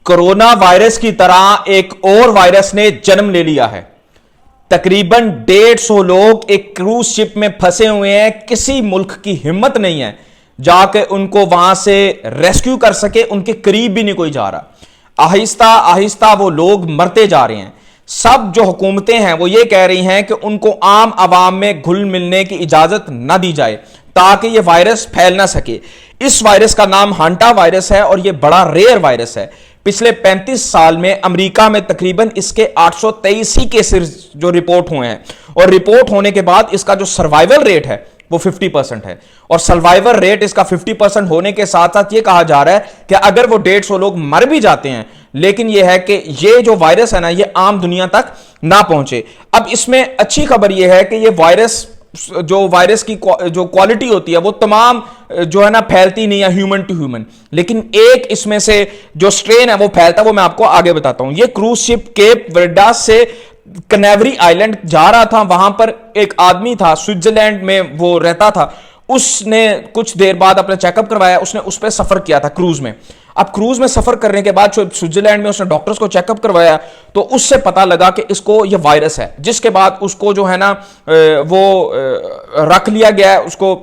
Corona virus की तरह एक और वायरस ने जन्म ले लिया है। तकरीबन 150 लोग एक क्रूज शिप में फंसे हुए हैं। किसी मुल्क की हिम्मत नहीं है जाके उनको वहां से रेस्क्यू कर सके, उनके करीब भी नहीं कोई जा रहा। आहिस्ता आहिस्ता वो लोग मरते जा रहे हैं। सब जो हुकूमतें हैं वो ये कह रही हैं कि उनको आम आवाम में घुल मिलने की इजाजत ना दी जाए ताकि ये वायरस फैल ना सके। इस वायरस का नाम हांटा वायरस है और ये बड़ा रेयर वायरस है। पिछले 35 साल में अमेरिका में तकरीबन इसके 823 ही केसेस जो रिपोर्ट हुए हैं, और रिपोर्ट होने के बाद इसका जो सर्वाइवल रेट है वो 50% है। और सर्वाइवल रेट इसका 50% होने के साथ साथ ये कहा जा रहा है कि अगर वो 150 लोग मर भी जाते हैं, लेकिन ये है कि ये जो वायरस है ना, ये आम दुनिया तक ना पहुंचे। अब इसमें अच्छी खबर ये है कि ये वायरस की जो क्वालिटी होती है वो तमाम जो है ना फैलती नहीं है ह्यूमन टू ह्यूमन, लेकिन एक इसमें से जो स्ट्रेन है वो फैलता है। वो मैं आपको आगे बताता हूं। ये क्रूज शिप केप वर्डे से कनेवरी आइलैंड जा रहा था। वहां पर एक आदमी था, स्विट्जरलैंड में वो रहता था। उसने कुछ देर बाद अपना चेकअप करवाया, उसने उस पर सफर किया था क्रूज में। अब क्रूज में सफर करने के बाद स्विट्जरलैंड में उसने डॉक्टर्स को चेकअप करवाया तो उससे पता लगा कि इसको ये वायरस है, जिसके बाद उसको जो है ना वो रख लिया गया है। उसको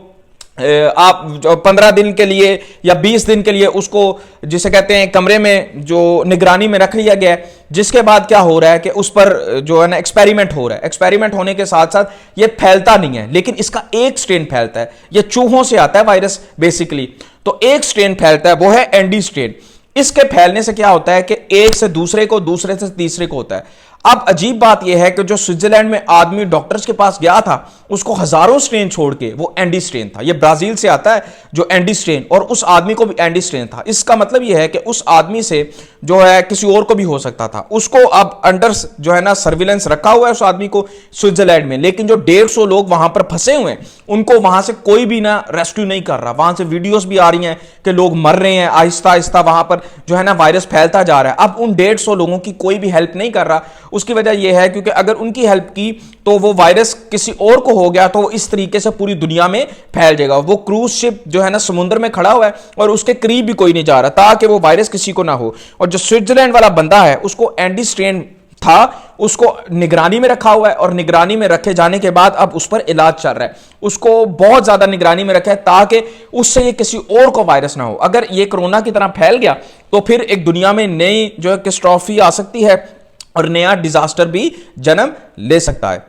आप 15 दिन के लिए या 20 दिन के लिए उसको जिसे कहते हैं कमरे में जो निगरानी में रख लिया गया है। जिसके बाद क्या हो रहा है कि उस पर जो है ना एक्सपेरिमेंट हो रहा है। एक्सपेरिमेंट होने के साथ साथ ये फैलता नहीं है, लेकिन इसका एक स्ट्रेन फैलता है। ये चूहों से आता है वायरस बेसिकली। तो एक स्ट्रेन फैलता है, वो है एंडी स्ट्रेन। इसके फैलने से क्या होता है कि एक से दूसरे को, दूसरे से तीसरे को होता है। अब अजीब बात यह है कि जो स्विट्जरलैंड में आदमी डॉक्टर्स के पास गया था, उसको हजारों स्ट्रेन छोड़ के वो एंडी स्ट्रेन था। ये ब्राजील से आता है जो एंडी स्ट्रेन, और उस आदमी को भी एंडी स्ट्रेन था। इसका मतलब यह है कि उस आदमी से जो है किसी और को भी हो सकता था। उसको अब अंडर जो है ना सर्विलेंस रखा हुआ है उस आदमी को स्विट्जरलैंड में, लेकिन जो 150 लोग वहां पर फंसे हुए हैं उनको वहां से कोई भी ना रेस्क्यू नहीं कर रहा। वहां से वीडियोस भी आ रही हैं कि लोग मर रहे हैं। आहिस्ता आहिस्ता वहां पर जो है ना वायरस फैलता जा रहा है। अब उन 150 लोगों की कोई भी हेल्प नहीं कर रहा। उसकी वजह यह है क्योंकि अगर उनकी हेल्प की तो वो वायरस किसी और को हो गया तो वो इस तरीके से पूरी दुनिया में फैल जाएगा। वो क्रूज शिप जो है ना समुद्र में खड़ा हुआ है और उसके करीब भी कोई नहीं जा रहा ताकि वो वायरस किसी को ना हो। और जो स्विट्जरलैंड वाला बंदा है उसको एंडी स्ट्रेन था, उसको निगरानी में रखा हुआ है, और निगरानी में रखे जाने के बाद अब उस पर इलाज चल रहा है। उसको बहुत ज्यादा निगरानी में रखा है ताकि उससे ये किसी और को वायरस ना हो। अगर ये कोरोना की तरह फैल गया तो फिर एक दुनिया में नई जो है कैटास्ट्रॉफी आ सकती है और नया डिजास्टर भी जन्म ले सकता है।